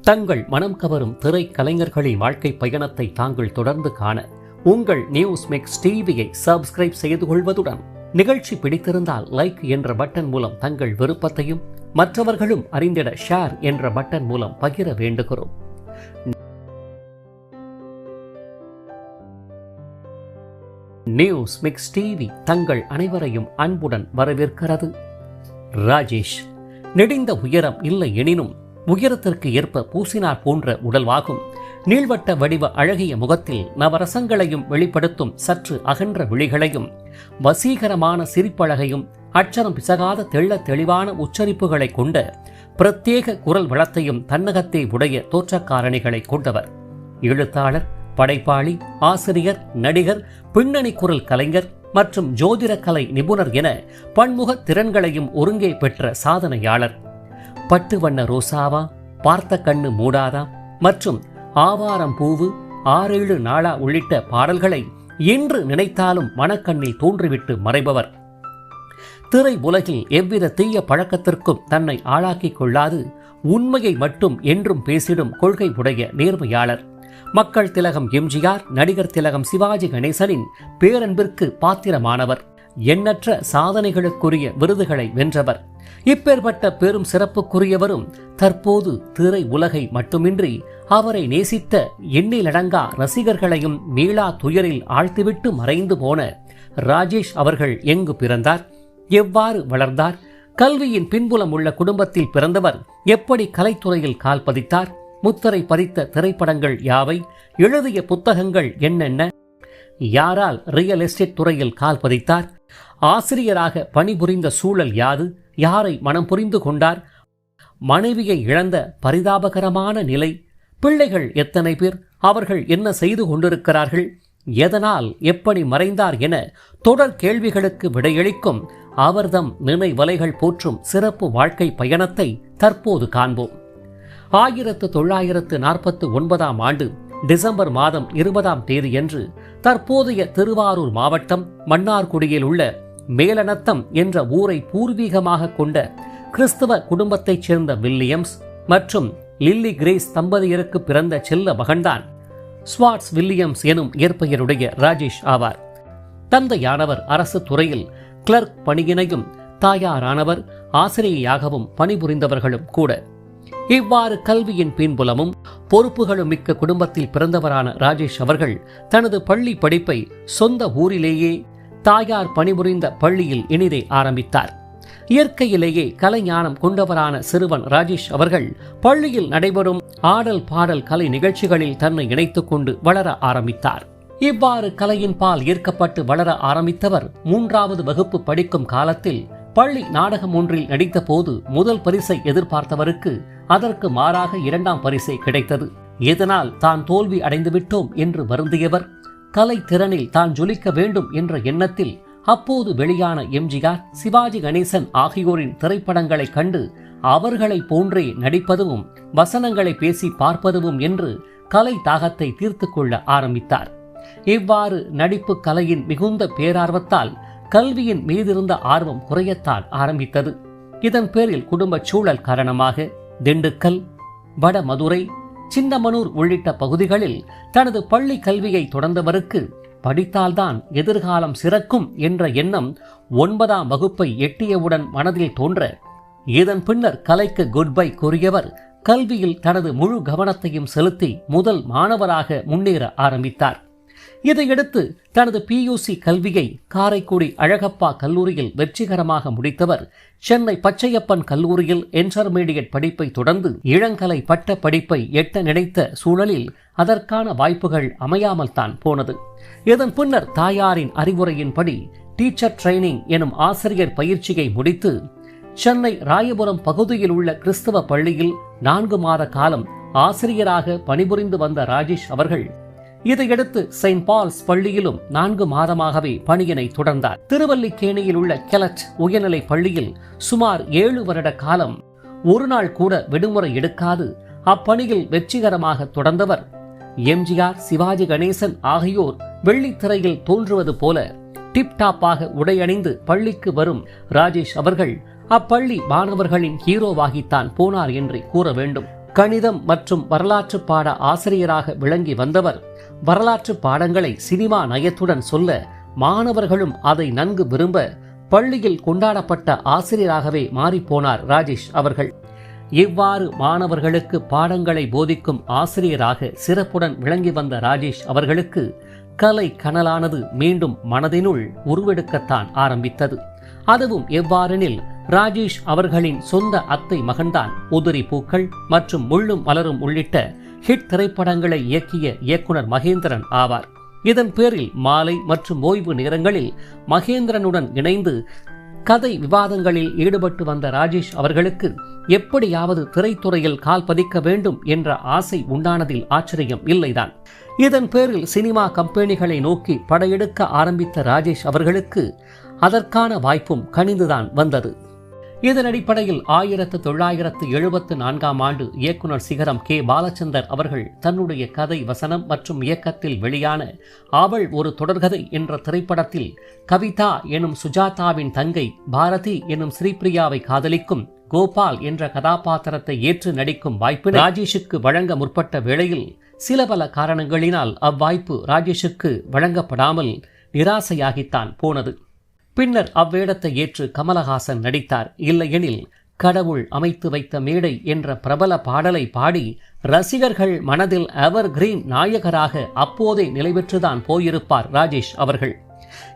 தங்கள் மனம் கவரும் திரை கலைஞர்களின் வாழ்க்கை பயணத்தை தாங்கள் தொடர்ந்து காண உங்கள் நியூஸ் மிக்ஸ் டிவியை சப்ஸ்கிரைப் செய்து கொள்வதுடன் நிகழ்ச்சி பிடித்திருந்தால் லைக் என்ற பட்டன் மூலம் தங்கள் விருப்பத்தையும் மற்றவர்களும் அறிந்திட ஷேர் என்ற பட்டன் மூலம் பகிர வேண்டுகிறோம். நியூஸ் மிக்ஸ் டிவி தங்கள் அனைவரையும் அன்புடன் வரவேற்கிறது. ராஜேஷ் நெடிந்த உயரம் இல்லை எனினும் உயரத்திற்கு ஏற்ப பூசினார் போன்ற உடல்வாகும் நீள்வட்ட வடிவ அழகிய முகத்தில் நவரசங்களையும் வெளிப்படுத்தும் சற்று அகன்ற விழிகளையும் வசீகரமான சிரிப்பழகையும் அச்சரம் பிசகாத தெள்ள தெளிவான உச்சரிப்புகளை கொண்ட பிரத்யேக குரல் வளத்தையும் தன்னகத்தே உடைய தோற்றக்காரணிகளை கொண்டவர். எழுத்தாளர், படைப்பாளி, ஆசிரியர், நடிகர், பின்னணி குரல் கலைஞர் மற்றும் ஜோதிட கலை நிபுணர் என பன்முக திறன்களையும் ஒருங்கே பெற்ற சாதனையாளர். பட்டு வண்ண ரோசாவா, பார்த்த கண்ணு மூடாதா மற்றும் ஆவாரம் பூவு, 6-7 நாளா உள்ளிட்ட பாடல்களை இன்று நினைத்தாலும் மனக்கண்ணில் தோன்றிவிட்டு மறைபவர். திரை உலகில் எவ்வித தீய பழக்கத்திற்கும் தன்னை ஆளாக்கிக் கொள்ளாது உண்மையை மட்டும் என்றும் பேசிடும் கொள்கை உடைய நேர்மையாளர். மக்கள் திலகம் எம்ஜிஆர், நடிகர் திலகம் சிவாஜி கணேசனின் பேரன்பிற்கு பாத்திரமானவர். எண்ணற்ற சாதனைகளுக்குரிய விருதுகளை வென்றவர். இப்பேற்பட்ட பெரும் சிறப்புக்குரியவரும் தற்போது திரை உலகை மட்டுமின்றி அவரை நேசித்த எண்ணிலடங்கா ரசிகர்களையும் மீளா துயரில் ஆழ்த்திவிட்டு மறைந்து போன ராஜேஷ் அவர்கள் எங்கு பிறந்தார், எவ்வாறு வளர்ந்தார், கல்வியின் பின்புலம் உள்ள குடும்பத்தில் பிறந்தவர் எப்படி கலைத்துறையில் கால் பதித்தார், முத்திரை பதித்த திரைப்படங்கள் யாவை, எழுதிய புத்தகங்கள் என்னென்ன, யாரால் ரியல் எஸ்டேட் துறையில் கால் பதித்தார், ஆசிரியராக பணிபுரிந்த சூழல் யாது, யாரை மனம் புரிந்து கொண்டார், மனைவியை இழந்த பரிதாபகரமான நிலை, பிள்ளைகள் எத்தனை பேர், அவர்கள் என்ன செய்து கொண்டிருக்கிறார்கள், எதனால் எப்படி மறைந்தார் என தொடர் கேள்விகளுக்கு விடையளிக்கும் அவர்தம் நினைவலைகள் போற்றும் சிறப்பு வாழ்க்கை பயணத்தை தற்போது காண்போம். 1949 ஆண்டு டிசம்பர் மாதம் 20ஆம் தேதியன்று தற்போதைய திருவாரூர் மாவட்டம் மன்னார்குடியில் உள்ள மேலநத்தம் என்ற ஊரை பூர்வீகமாக கொண்ட கிறிஸ்தவ குடும்பத்தைச் சேர்ந்த வில்லியம்ஸ் மற்றும் லில்லி கிரேஸ் தம்பதியருக்கு பிறந்த செல்ல மகன்தான் ஸ்வாட்ஸ் வில்லியம்ஸ் எனும் இயற்பெயருடைய ராஜேஷ் ஆவார். தந்தையானவர் அரசு துறையில் கிளர்க் பணியினையும் தாயாரானவர் ஆசிரியையாகவும் பணிபுரிந்தவர்களும் கூட. இவ்வாறு கல்வியின் பின்புலமும் பொறுப்புகளும் மிக்க குடும்பத்தில் பிறந்தவரான ராஜேஷ் அவர்கள் தனது பள்ளி படிப்பை சொந்த ஊரிலேயே தாயார் பணிபுரிந்த பள்ளியில் இனிதே ஆரம்பித்தார். இயற்கையிலேயே கலைஞானம் கொண்டவரான சிறுவன் ராஜேஷ் அவர்கள் பள்ளியில் நடைபெறும் ஆடல் பாடல் கலை நிகழ்ச்சிகளில் தன்னை இணைத்துக் கொண்டு வளர ஆரம்பித்தார். இவ்வாறு கலையின் பால் ஈர்க்கப்பட்டு வளர ஆரம்பித்தவர் 3வது வகுப்பு படிக்கும் காலத்தில் பள்ளி நாடகம் ஒன்றில் நடித்த போது முதல் பரிசை எதிர்பார்த்தவருக்கு அதற்கு மாறாக 2ஆம் பரிசை கிடைத்தது. இதனால் தான் தோல்வி அடைந்துவிட்டோம் என்று வருந்தியவர் கலை திறனில் தான் ஜொலிக்க வேண்டும் என்ற எண்ணத்தில் அப்போது வெளியான எம்ஜிஆர், சிவாஜி கணேசன் ஆகியோரின் திரைப்படங்களை கண்டு அவர்களை போன்றே நடிப்பதும் வசனங்களை பேசி பார்ப்பதும் என்று கலை தாகத்தை தீர்த்து கொள்ள ஆரம்பித்தார். இவ்வாறு நடிப்பு கலையின் மிகுந்த பேரார்வத்தால் கல்வியின் மீதிருந்த ஆர்வம் குறையத்தான் ஆரம்பித்தது. இதன் பேரில் குடும்ப சூழல் காரணமாக திண்டுக்கல், வடமதுரை, சின்னமனூர் உள்ளிட்ட பகுதிகளில் தனது பள்ளி கல்வியை தொடர்ந்தவருக்கு படித்தால்தான் எதிர்காலம் சிறக்கும் என்ற எண்ணம் 9ஆம் வகுப்பை எட்டியவுடன் மனதில் தோன்ற இதன் பின்னர் கலைக்கு குட் பை கூறியவர் கல்வியில் தனது முழு கவனத்தையும் செலுத்தி முதல் மாணவராக முன்னேற ஆரம்பித்தார். இதையடுத்து தனது PUC கல்வியை காரைக்குடி அழகப்பா கல்லூரியில் வெற்றிகரமாக முடித்தவர் சென்னை பச்சையப்பன் கல்லூரியில் இன்டர்மீடியட் படிப்பை தொடர்ந்து இளங்கலை பட்ட படிப்பை எட்ட நினைத்த சூழலில் அதற்கான வாய்ப்புகள் அமையாமல் தான் போனது. இதன் பின்னர் தாயாரின் அறிவுரையின்படி டீச்சர் ட்ரைனிங் எனும் ஆசிரியர் பயிற்சியை முடித்து சென்னை ராயபுரம் பகுதியில் உள்ள கிறிஸ்தவ பள்ளியில் 4 மாத காலம் ஆசிரியராக பணிபுரிந்து வந்த ராஜேஷ் அவர்கள் இதையடுத்து செயின்ட் பால்ஸ் பள்ளியிலும் 4 மாதமாகவே பணியினை தொடர்ந்தார். திருவல்லிக்கேணியில் உள்ள கெலட் உயர்நிலை பள்ளியில் சுமார் 7 வருட காலம் ஒரு நாள் கூட விடுமுறை எடுக்காது அப்பணியில் வெற்றிகரமாக தொடர்ந்தவர். எம்ஜிஆர், சிவாஜி கணேசன் ஆகியோர் வெள்ளித்திரையில் தோன்றுவது போல டிப்டாப்பாக உடையணிந்து பள்ளிக்கு வரும் ராஜேஷ் அவர்கள் அப்பள்ளி மாணவர்களின் ஹீரோவாகித்தான் போனார் என்று கூற வேண்டும். கணிதம் மற்றும் வரலாற்று பாட ஆசிரியராக விளங்கி வந்தவர் வரலாற்று பாடங்களை சினிமா நயத்துடன் சொல்ல மாணவர்களும் அதை நன்கு விரும்ப பள்ளியில் கொண்டாடப்பட்ட ஆசிரியராகவே மாறிப்போனார் ராஜேஷ் அவர்கள். இவ்வாறு மாணவர்களுக்கு பாடங்களை போதிக்கும் ஆசிரியராக சிறப்புடன் விளங்கி வந்த ராஜேஷ் அவர்களுக்கு கலை கனலானது மீண்டும் மனதினுள் உருவெடுக்கத்தான் ஆரம்பித்தது. அதுவும் எவ்வாறெனில், ராஜேஷ் அவர்களின் சொந்த அத்தை மகன்தான் உதிரி பூக்கள் மற்றும் முள்ளும் மலரும் உள்ளிட்ட ஹிட் திரைப்படங்களை இயக்கிய இயக்குனர் மகேந்திரன் ஆவார். இதன் பேரில் மாலை மற்றும் ஓய்வு நேரங்களில் மகேந்திரனுடன் இணைந்து கதை விவாதங்களில் ஈடுபட்டு வந்த ராஜேஷ் அவர்களுக்கு எப்படியாவது திரைத்துறையில் கால் பதிக்க வேண்டும் என்ற ஆசை உண்டானதில் ஆச்சரியம் இல்லைதான். இதன் பேரில் சினிமா கம்பெனிகளை நோக்கி படையெடுக்க ஆரம்பித்த ராஜேஷ் அவர்களுக்கு அதற்கான வாய்ப்பும் கனிந்துதான் வந்தது. இதன் அடிப்படையில் 1974 ஆண்டு இயக்குனர் சிகரம் கே. பாலச்சந்தர் அவர்கள் தன்னுடைய கதை வசனம் மற்றும் இயக்கத்தில் வெளியான அவள் ஒரு தொடர்கதை என்ற திரைப்படத்தில் கவிதா எனும் சுஜாதாவின் தங்கை பாரதி எனும் ஸ்ரீபிரியாவை காதலிக்கும் கோபால் என்ற கதாபாத்திரத்தை ஏற்று நடிக்கும் வாய்ப்பினை ராஜேஷுக்கு வழங்க முற்பட்ட வேளையில் சில பல காரணங்களினால் அவ்வாய்ப்பு ராஜேஷுக்கு வழங்கப்படாமல் நிராசையாகித்தான் போனது. பின்னர் அவ்வேடத்தை ஏற்று கமலஹாசன் நடித்தார். இல்லையெனில் கடவுள் அமைத்து வைத்த மேடை என்ற பிரபல பாடலை பாடி ரசிகர்கள் மனதில் எவர் கிரீன் நாயகராக அப்போதே நிலைபெற்றுதான் போயிருப்பார் ராஜேஷ் அவர்கள்.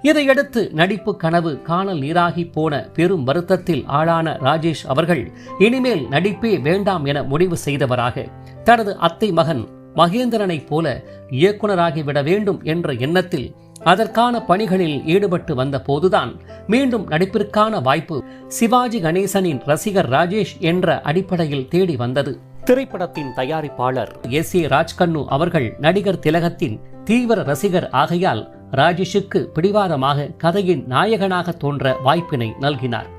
இதையடுத்து நடிப்பு கனவு காணல் நீராகி போன பெரும் வருத்தத்தில் ஆளான ராஜேஷ் அவர்கள் இனிமேல் நடிப்பே வேண்டாம் என முடிவு செய்தவராக தனது அத்தை மகன் மகேந்திரனைப் போல இயக்குனராகிவிட வேண்டும் என்ற எண்ணத்தில் அதற்கான பணிகளில் ஈடுபட்டு வந்த போதுதான் மீண்டும் நடிப்பிற்கான வாய்ப்பு சிவாஜி கணேசனின் ரசிகர் ராஜேஷ் என்ற அடிப்படையில் தேடி வந்தது. திரைப்படத்தின் தயாரிப்பாளர் S.A. ராஜ்கண்ணு அவர்கள் நடிகர் திலகத்தின் தீவிர ரசிகர் ஆகையால் ராஜேஷுக்கு பிடிவாதமாக கதையின் நாயகனாக தோன்ற வாய்ப்பினை நல்கினார்.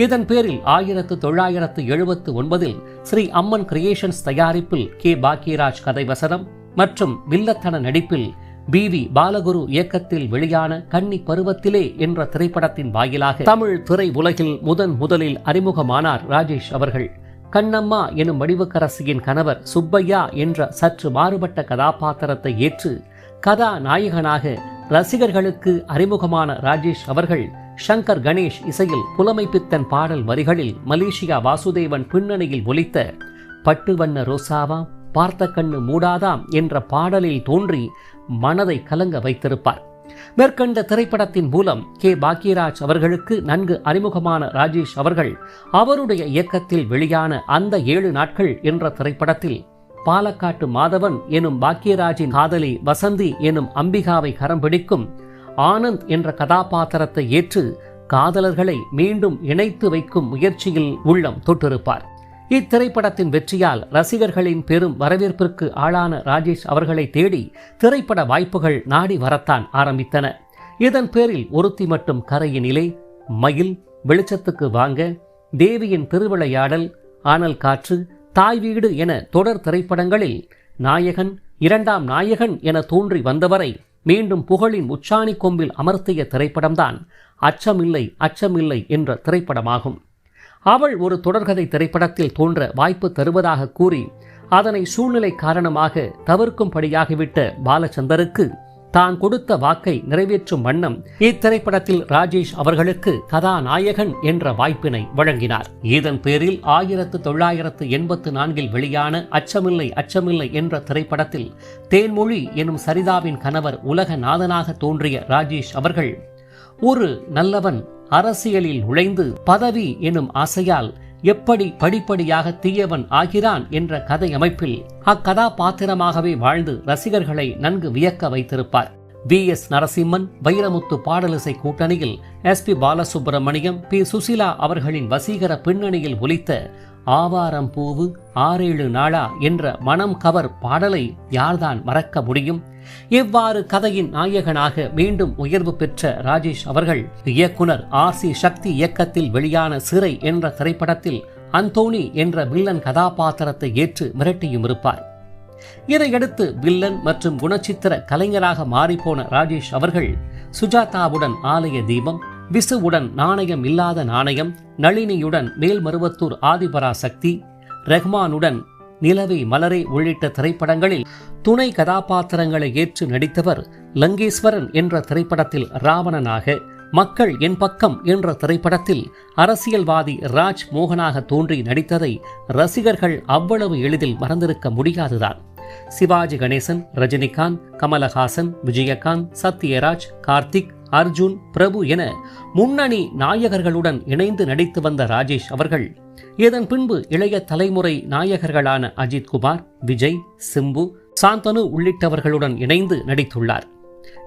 இதன் பேரில் 1979 ஸ்ரீ அம்மன் கிரியேஷன்ஸ் தயாரிப்பில் கே. பாக்கியராஜ் கதைவசனம் மற்றும் வில்லத்தன நடிப்பில் B.V. பாலகுரு இயக்கத்தில் வெளியான கன்னி பருவத்திலே என்ற திரைப்படத்தின் வாயிலாக தமிழ் திரை உலகில் முதலில் அறிமுகமானார் ராஜேஷ் அவர்கள். கண்ணம்மா எனும் வடிவுக்கரசியின் கணவர் சுப்பையா என்ற சற்று மாறுபட்ட கதாபாத்திரத்தை ஏற்று கதாநாயகனாக ரசிகர்களுக்கு அறிமுகமான ராஜேஷ் அவர்கள் சங்கர் கணேஷ் இசையில் புலமைப்பித்தன் பாடல் வரிகளில் மலேசியா வாசுதேவன் பின்னணியில் ஒலித்த பட்டு வண்ண ரோசாவா பார்த்த கண்ணு மூடாதாம் என்ற பாடலில் தோன்றி மனதை கலங்க வைத்திருப்பார். மேற்கண்ட திரைப்படத்தின் மூலம் கே. பாக்கியராஜ் அவர்களுக்கு நன்கு அறிமுகமான ராஜேஷ் அவர்கள் அவருடைய இயக்கத்தில் வெளியான அந்த 7 நாட்கள் என்ற திரைப்படத்தில் பாலக்காட்டு மாதவன் எனும் பாக்கியராஜின் காதலி வசந்தி எனும் அம்பிகாவை கரம் பிடிக்கும் ஆனந்த் என்ற கதாபாத்திரத்தை ஏற்று காதலர்களை மீண்டும் இணைத்து வைக்கும் முயற்சியில் உள்ளம் தொட்டிருப்பார். இத்திரைப்படத்தின் வெற்றியால் ரசிகர்களின் பெரும் வரவேற்பிற்கு ஆளான ராஜேஷ் அவர்களை தேடி திரைப்பட வாய்ப்புகள் நாடி வரத்தான் ஆரம்பித்தன. இதன் பேரில் ஒருத்தி மட்டும் கரையினிலே, மயில், வெளிச்சத்துக்கு வாங்க, தேவியின் திருவிளையாடல், ஆனல் காற்று, தாய் வீடு என தொடர் திரைப்படங்களில் நாயகன், இரண்டாம் நாயகன் என தோன்றி வந்தவரை மீண்டும் புகழின் உச்சாணி கொம்பில் அமர்த்திய திரைப்படம்தான் அச்சமில்லை அச்சமில்லை என்ற திரைப்படமாகும். அவள் ஒரு தொடர்கதை திரைப்படத்தில் தோன்ற வாய்ப்பு தருவதாக கூறி அதனை சூழ்நிலை காரணமாக தவிர்க்கும்படியாகிவிட்ட பாலச்சந்தருக்கு தான் கொடுத்த வாக்கை நிறைவேற்றும் வண்ணம் இத்திரைப்படத்தில் ராஜேஷ் அவர்களுக்கு கதாநாயகன் என்ற வாய்ப்பினை வழங்கினார். இதன் பேரில் 1984 வெளியான அச்சமில்லை அச்சமில்லை என்ற திரைப்படத்தில் தேன்மொழி எனும் சரிதாவின் கணவர் உலகநாதனாக தோன்றிய ராஜேஷ் அவர்கள் ஒரு நல்லவன் அரசியலில் நுழைந்து பதவி எனும் ஆசையால் எப்படி படிப்படியாக தீயவன் ஆகிறான் என்ற கதை அமைப்பில் அக்கதாபாத்திரமாகவே வாழ்ந்து ரசிகர்களை நன்கு வியக்க வைத்திருப்பார். V.S. நரசிம்மன், வைரமுத்து பாடலிசை கூட்டணியில் S.P. பாலசுப்ரமணியம், P. சுசிலா அவர்களின் வசீகர பின்னணியில் ஒலித்த ஆவாரம் பூவு 6-7 நாளா என்ற மனம் கவர் பாடலை யார்தான் மறக்க முடியும்? இவ்வாறு கதையின் நாயகனாக மீண்டும் உயர்வு பெற்ற ராஜேஷ் அவர்கள் இயக்குனர் R.C. சக்தி இயக்கத்தில் வெளியான சிறை என்ற திரைப்படத்தில் அந்தோணி என்ற வில்லன் கதாபாத்திரத்தை ஏற்று மிரட்டியும் இருப்பார். இதையடுத்து வில்லன் மற்றும் குணச்சித்திர கலைஞராக மாறிப்போன ராஜேஷ் அவர்கள் சுஜாதாவுடன் ஆலய தீபம், விசுவுடன் நாணயம் இல்லாத நாணயம், நளினியுடன் மேல்மருவத்தூர் ஆதிபராசக்தி, ரஹ்மானுடன் நிலவே மலரே உள்ளிட்ட திரைப்படங்களில் துணை கதாபாத்திரங்களை ஏற்று நடித்தவர். லங்கேஸ்வரன் என்ற திரைப்படத்தில் ராவணனாக, மக்கள் என் பக்கம் என்ற திரைப்படத்தில் அரசியல்வாதி ராஜ் மோகனாக தோன்றி நடித்ததை ரசிகர்கள் அவ்வளவு எளிதில் மறந்திருக்க முடியாதுதான். சிவாஜி கணேசன், ரஜினிகாந்த், கமலஹாசன், விஜயகாந்த், சத்யராஜ், கார்த்திக், அர்ஜுன், பிரபு என முன்னணி நாயகர்களுடன் இணைந்து நடித்து வந்த ராஜேஷ் அவர்கள் இதன் பின்பு இளைய தலைமுறை நாயகர்களான அஜித் குமார், விஜய், சிம்பு, சாந்தனு உள்ளிட்டவர்களுடன் இணைந்து நடித்துள்ளார்.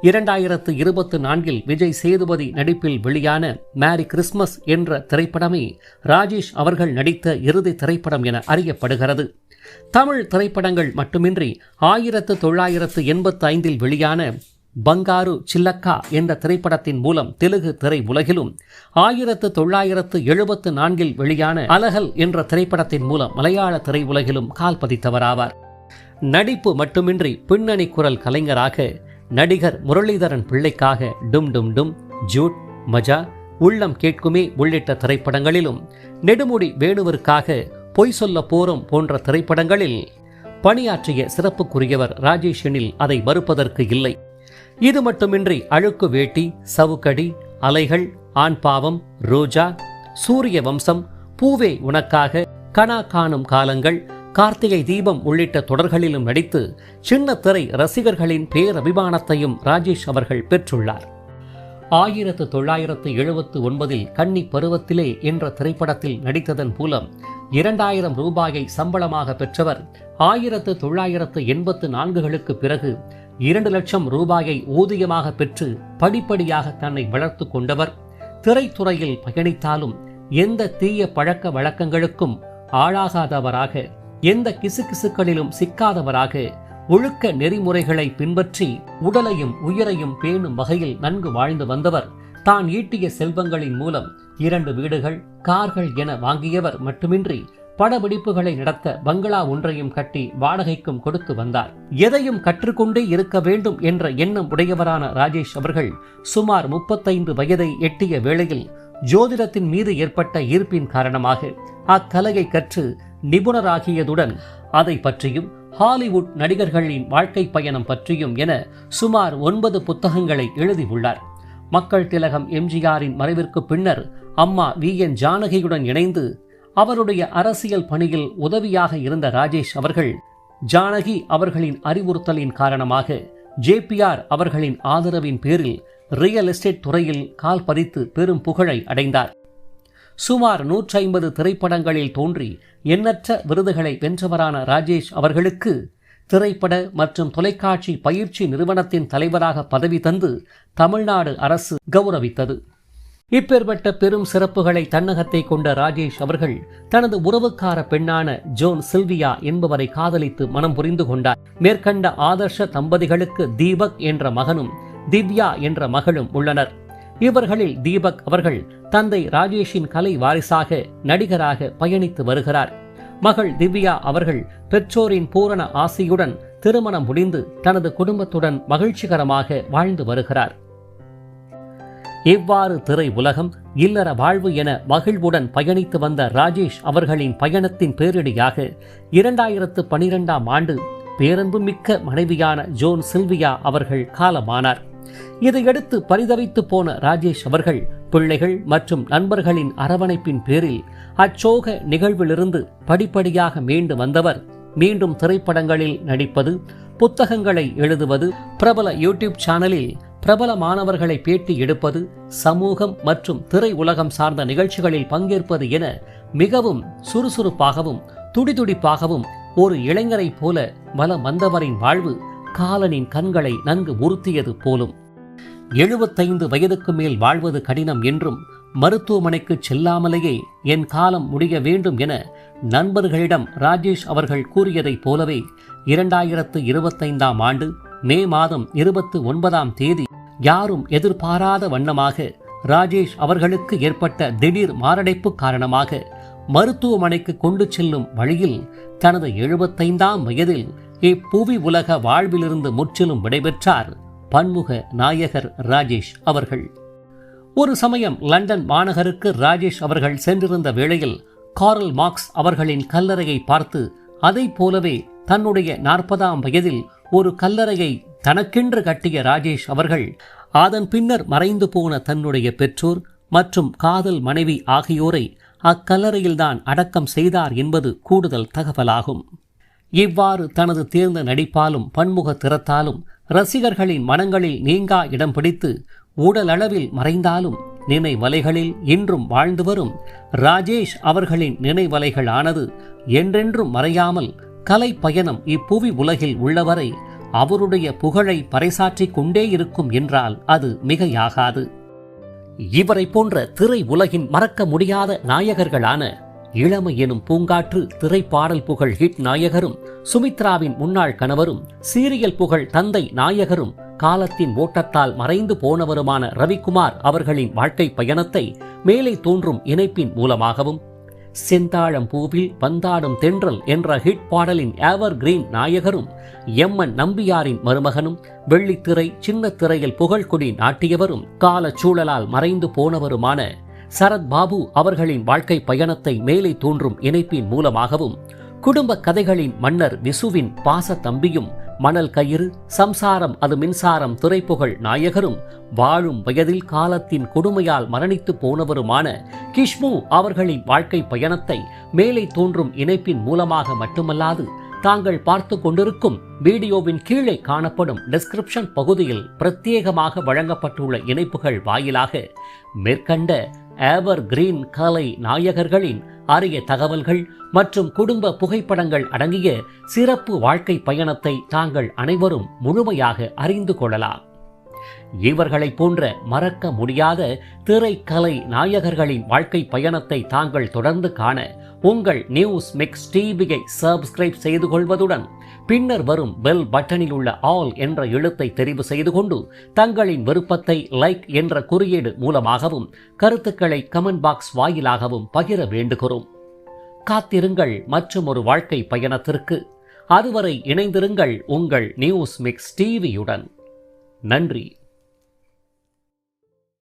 2024 விஜய் சேதுபதி நடிப்பில் வெளியான மேரி கிறிஸ்மஸ் என்ற திரைப்படமே ராஜேஷ் அவர்கள் நடித்த இறுதி திரைப்படம் என அறியப்படுகிறது. தமிழ் திரைப்படங்கள் மட்டுமின்றி 1985 வெளியான பங்காரு சில்லக்கா என்ற திரைப்படத்தின் மூலம் தெலுங்கு திரை உலகிலும், 1974 வெளியான அலகல் என்ற திரைப்படத்தின் மூலம் மலையாள திரை உலகிலும் கால் பதித்தவராவார். நடிப்பு மட்டுமின்றி பின்னணி குரல் கலைஞராக நடிகர் முரளிதரன் பிள்ளைக்காக டும் டும் டும், ஜூட், மஜா, உள்ளம் கேட்குமே உள்ளிட்ட திரைப்படங்களிலும், நெடுமுடி வேணுவிற்காக பொய் சொல்ல போறோம் போன்ற திரைப்படங்களில் பணியாற்றிய சிறப்புக்குரியவர் ராஜேஷ் எனில் அதை மறுப்பதற்கு இல்லை. இது மட்டுமின்றி அழுக்கு வேட்டி, சவுக்கடி, அலைகள், ஆண் பாவம், ரோஜா, சூரிய வம்சம், பூவே உனக்காக, கனா காணும் காலங்கள், கார்த்திகை தீபம் உள்ளிட்ட தொடர்களிலும் நடித்து சின்ன திரை ரசிகர்களின் பேரபிமானத்தையும் ராஜேஷ் அவர்கள் பெற்றுள்ளார். 1979 கன்னி பருவத்திலே என்ற திரைப்படத்தில் நடித்ததன் மூலம் 2000 ரூபாயை சம்பளமாக பெற்றவர். 1984களுக்கு பிறகு 2 லட்சம் ரூபாயை ஊதியமாக பெற்று படிப்படியாக தன்னை வளர்த்து கொண்டவர். திரைத்துறையில் பயணித்தாலும் எந்த தீய பழக்க வழக்கங்களுக்கும் ஆளாகாதவராக, எந்த கிசுகிசுக்களிலும் சிக்காதவராக, ஒழுக்க நெறிமுறைகளை பின்பற்றி உடலையும் உயிரையும் பேணும் வகையில் நன்கு வாழ்ந்து வந்தவர். தான் ஈட்டிய செல்வங்களின் மூலம் 2 வீடுகள், கார்கள் என வாங்கியவர் மட்டுமின்றி படப்பிடிப்புகளை நடத்த பங்களா ஒன்றையும் கட்டி வாடகைக்கும் கொடுத்து வந்தார். எதையும் கற்றுக்கொண்டே இருக்க வேண்டும் என்ற எண்ணம் உடையவரான ராஜேஷ் அவர்கள் சுமார் 35 வயதை எட்டிய வேளையில் ஜோதிடத்தின் மீது ஏற்பட்ட ஈர்ப்பின் காரணமாக அக்கலையை கற்று நிபுணராகியதுடன் அதை பற்றியும் ஹாலிவுட் நடிகர்களின் வாழ்க்கை பயணம் பற்றியும் என சுமார் 9 புத்தகங்களை எழுதியுள்ளார். மக்கள் திலகம் எம்ஜிஆரின் மறைவிற்கு பின்னர் அம்மா VN ஜானகியுடன் இணைந்து அவருடைய அரசியல் பணியில் உதவியாக இருந்த ராஜேஷ் அவர்கள் ஜானகி அவர்களின் அறிவுறுத்தலின் காரணமாக JPR அவர்களின் ஆதரவின் பேரில் ரியல் எஸ்டேட் துறையில் கால் பதித்து பெரும் புகழை அடைந்தார். சுமார் 150 திரைப்படங்களில் தோன்றி எண்ணற்ற விருதுகளை வென்றவரான ராஜேஷ் அவர்களுக்கு திரைப்பட மற்றும் தொலைக்காட்சி பயிற்சி நிறுவனத்தின் தலைவராக பதவி தந்து தமிழ்நாடு அரசு கௌரவித்தது. இப்பேற்பட்ட பெரும் சிறப்புகளை தன்னகத்தை கொண்ட ராஜேஷ் அவர்கள் தனது உறவுக்கார பெண்ணான ஜோன் சில்வியா என்பவரை காதலித்து மனம் புரிந்து கொண்டார். மேற்கண்ட ஆதர்ஷ தம்பதிகளுக்கு தீபக் என்ற மகனும் திவ்யா என்ற மகளும் உள்ளனர். இவர்களில் தீபக் அவர்கள் தந்தை ராஜேஷின் கலை வாரிசாக நடிகராக பயணித்து வருகிறார். மகள் திவ்யா அவர்கள் பெற்றோரின் பூரண ஆசையுடன் திருமணம் முடிந்து தனது குடும்பத்துடன் மகிழ்ச்சிகரமாக வாழ்ந்து வருகிறார். இவ்வாறு திரை உலகம், இல்லற வாழ்வு என மகிழ்வுடன் பயணித்து வந்த ராஜேஷ் அவர்களின் பயணத்தின் பேரிடியாக 2012ஆம் ஆண்டு பேரன்பு மிக்க மனைவியான ஜோன் சில்வியா அவர்கள் காலமானார். இதையடுத்து பரிதவித்து போன ராஜேஷ் அவர்கள் பிள்ளைகள் மற்றும் நண்பர்களின் அரவணைப்பின் பேரில் அச்சோக நிகழ்விலிருந்து படிப்படியாக மீண்டு வந்தவர். மீண்டும் திரைப்படங்களில் நடிப்பது, புத்தகங்களை எழுதுவது, பிரபல யூடியூப் சேனலில் பிரபலமானவர்களை பேட்டி எடுப்பது, சமூகம் மற்றும் திரை உலகம் சார்ந்த நிகழ்ச்சிகளில் பங்கேற்பது என மிகவும் சுறுசுறுப்பாகவும் துடிதுடிப்பாகவும் ஒரு இளைஞரைப் போல வலம் வந்தவரின் வாழ்வு காலனின் கண்களை நன்கு உறுத்தியது போலும். 75 வயதுக்கு மேல் வாழ்வது கடினம் என்றும் மருத்துவமனைக்கு செல்லாமலேயே என் காலம் முடிய வேண்டும் என நண்பர்களிடம் ராஜேஷ் அவர்கள் கூறியதைப் போலவே 2025ஆம் ஆண்டு மே மாதம் 29ஆம் தேதி யாரும் எதிர்பாராத வண்ணமாக ராஜேஷ் அவர்களுக்கு ஏற்பட்ட திடீர் மாரடைப்பு காரணமாக மருத்துவமனைக்கு கொண்டு செல்லும் வழியில் தனது 75ஆம் வயதில் இப்புவி உலக வாழ்விலிருந்து முற்றிலும் விடைபெற்றார் பன்முக நாயகர் ராஜேஷ் அவர்கள். ஒரு சமயம் லண்டன் மாநகருக்கு ராஜேஷ் அவர்கள் சென்றிருந்த வேளையில் கார்ல் மார்க்ஸ் அவர்களின் கல்லறையை பார்த்து அதைப் போலவே தன்னுடைய 40ஆம் வயதில் ஒரு கல்லறையை தனக்கென்று கட்டிய ராஜேஷ் அவர்கள் அதன் பின்னர் மறைந்து போன தன்னுடைய பெற்றோர் மற்றும் காதல் மனைவி ஆகியோரை அக்கல்லறையில்தான் அடக்கம் செய்தார் என்பது கூடுதல் தகவலாகும். இவ்வாறு தனது தேர்ந்த நடிப்பாலும் பன்முக திறத்தாலும் ரசிகர்களின் மனங்களில் நீங்கா இடம் பிடித்து உடலளவில் மறைந்தாலும் நினைவலைகளில் இன்றும் வாழ்ந்து வரும் ராஜேஷ் அவர்களின் நினைவலைகளானது என்றென்றும் மறையாமல் கலை பயணம் இப்புவி உலகில் உள்ளவரை அவருடைய புகழை பறைசாற்றிக் கொண்டே இருக்கும் என்றால் அது மிகையாகாது. இவரை போன்ற திரை உலகின் மறக்க முடியாத நாயகர்களான இளமை எனும் பூங்காற்று திரைப்பாடல் புகழ் ஹிட் நாயகரும், சுமித்ராவின் முன்னாள் கணவரும், சீரியல் புகழ் தந்தை நாயகரும், காலத்தின் ஓட்டத்தால் மறைந்து போனவருமான ரவிக்குமார் அவர்களின் வாழ்க்கை பயணத்தை மேலே தோன்றும் இணைப்பின் மூலமாகவும், செந்தாழம் பூவில் வந்தாடும் தென்றல் என்ற ஹிட் பாடலின் எவர் கிரீன் நாயகரும், எம்என் நம்பியாரின் மருமகனும், வெள்ளித்திரை சின்ன திரையில் புகழ்கொடி நாட்டியவரும், காலச்சூழலால் மறைந்து போனவருமான சரத் பாபு அவர்களின் வாழ்க்கை பயணத்தை மேலே தோன்றும் இணைப்பின் மூலமாகவும், குடும்ப கதைகளின் மன்னர் விசுவின் பாச தம்பியும், மணல் கயிறு, சம்சாரம் அது மின்சாரம் திரைப்புகழ் நாயகரும், வாழும் வயதில் காலத்தின் கொடுமையால் மரணித்து போனவருமான கிஷ்மு அவர்களின் வாழ்க்கை பயணத்தை மேலே தோன்றும் இணைப்பின் மூலமாக மட்டுமல்லாது, தாங்கள் பார்த்து கொண்டிருக்கும் வீடியோவின் கீழே காணப்படும் டிஸ்கிரிப்ஷன் பகுதியில் பிரத்யேகமாக வழங்கப்பட்டுள்ள இணைப்புகள் வாயிலாக மேற்கண்ட எவர் கிரீன் கலை நாயகர்களின் அரிய தகவல்கள் மற்றும் குடும்ப புகைப்படங்கள் அடங்கிய சிறப்பு வாழ்க்கை பயணத்தை தாங்கள் அனைவரும் முழுமையாக அறிந்து கொள்ளலாம். இவர்களைப் போன்ற மறக்க முடியாத திரைக்கலை நாயகர்களின் வாழ்க்கை பயணத்தை தாங்கள் தொடர்ந்து காண உங்கள் நியூஸ் மிக்ஸ் டிவியை சப்ஸ்கிரைப் செய்து கொள்வதுடன் பின்னர் வரும் பெல் பட்டனில் உள்ள ஆல் என்ற எழுத்தை தெரிவு செய்து கொண்டு தங்களின் விருப்பத்தை லைக் என்ற குறியீடு மூலமாகவும் கருத்துக்களை கமெண்ட் பாக்ஸ் வாயிலாகவும் பகிர வேண்டுகிறோம். காத்திருங்கள் மற்றும் ஒரு வாழ்க்கை பயணத்திற்கு. அதுவரை இணைந்திருங்கள் உங்கள் நியூஸ் மிக்ஸ் டிவியுடன். நன்றி.